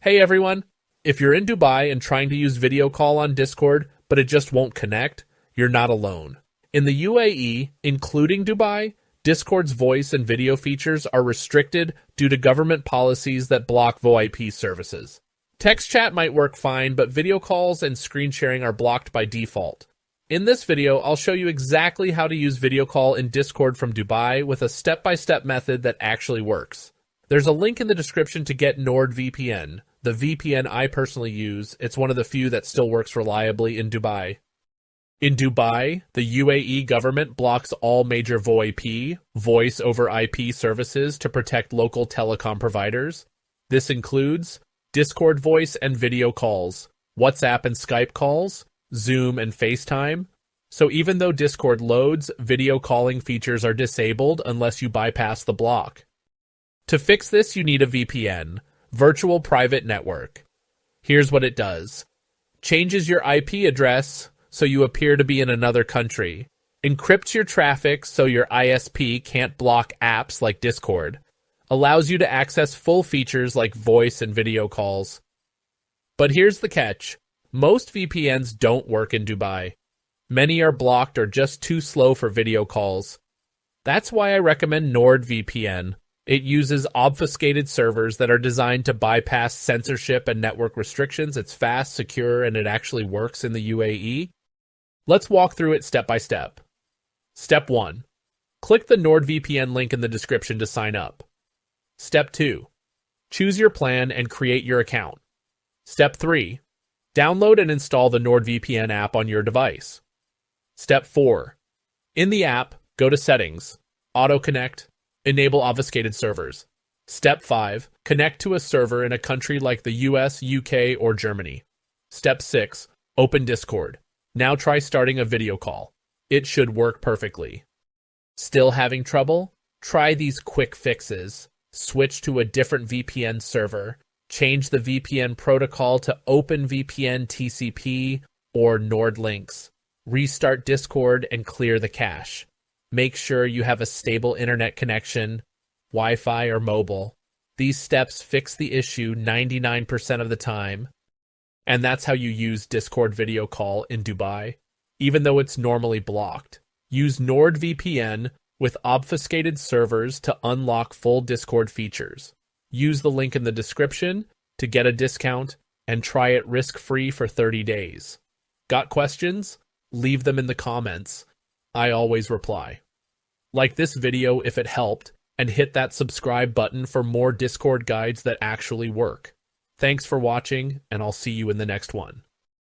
Hey everyone! If you're in Dubai and trying to use video call on Discord, but it just won't connect, you're not alone. In the UAE, including Dubai, Discord's voice and video features are restricted due to government policies that block VoIP services. Text chat might work fine, but video calls and screen sharing are blocked by default. In this video, I'll show you exactly how to use video call in Discord from Dubai with a step-by-step method that actually works. There's a link in the description to get NordVPN, the VPN I personally use. It's one of the few that still works reliably in Dubai. In Dubai, the UAE government blocks all major VoIP, voice over IP services to protect local telecom providers. This includes Discord voice and video calls, WhatsApp and Skype calls, Zoom and FaceTime. So even though Discord loads, video calling features are disabled unless you bypass the block. To fix this, you need a VPN, Virtual Private Network. Here's what it does. Changes your IP address so you appear to be in another country. Encrypts your traffic so your ISP can't block apps like Discord. Allows you to access full features like voice and video calls. But here's the catch. Most VPNs don't work in Dubai. Many are blocked or just too slow for video calls. That's why I recommend NordVPN. It uses obfuscated servers that are designed to bypass censorship and network restrictions. It's fast, secure, and it actually works in the UAE. Let's walk through it step by step. Step 1. Click the NordVPN link in the description to sign up. Step 2. Choose your plan and create your account. Step 3. Download and install the NordVPN app on your device. Step 4. In the app, go to Settings, Auto Connect, Enable obfuscated servers. Step 5. Connect to a server in a country like the US, UK, or Germany. Step 6. Open Discord. Now try starting a video call. It should work perfectly. Still having trouble? Try these quick fixes. Switch to a different VPN server. Change the VPN protocol to OpenVPN TCP or NordLynx. Restart Discord and clear the cache. Make sure you have a stable internet connection, Wi-Fi or mobile. These steps fix the issue 99% of the time. And that's how you use Discord video call in Dubai, even though it's normally blocked. Use NordVPN with obfuscated servers to unlock full Discord features. Use the link in the description to get a discount and try it risk-free for 30 days. Got questions? Leave them in the comments. I always reply. Like this video if it helped, and hit that subscribe button for more Discord guides that actually work. Thanks for watching, and I'll see you in the next one.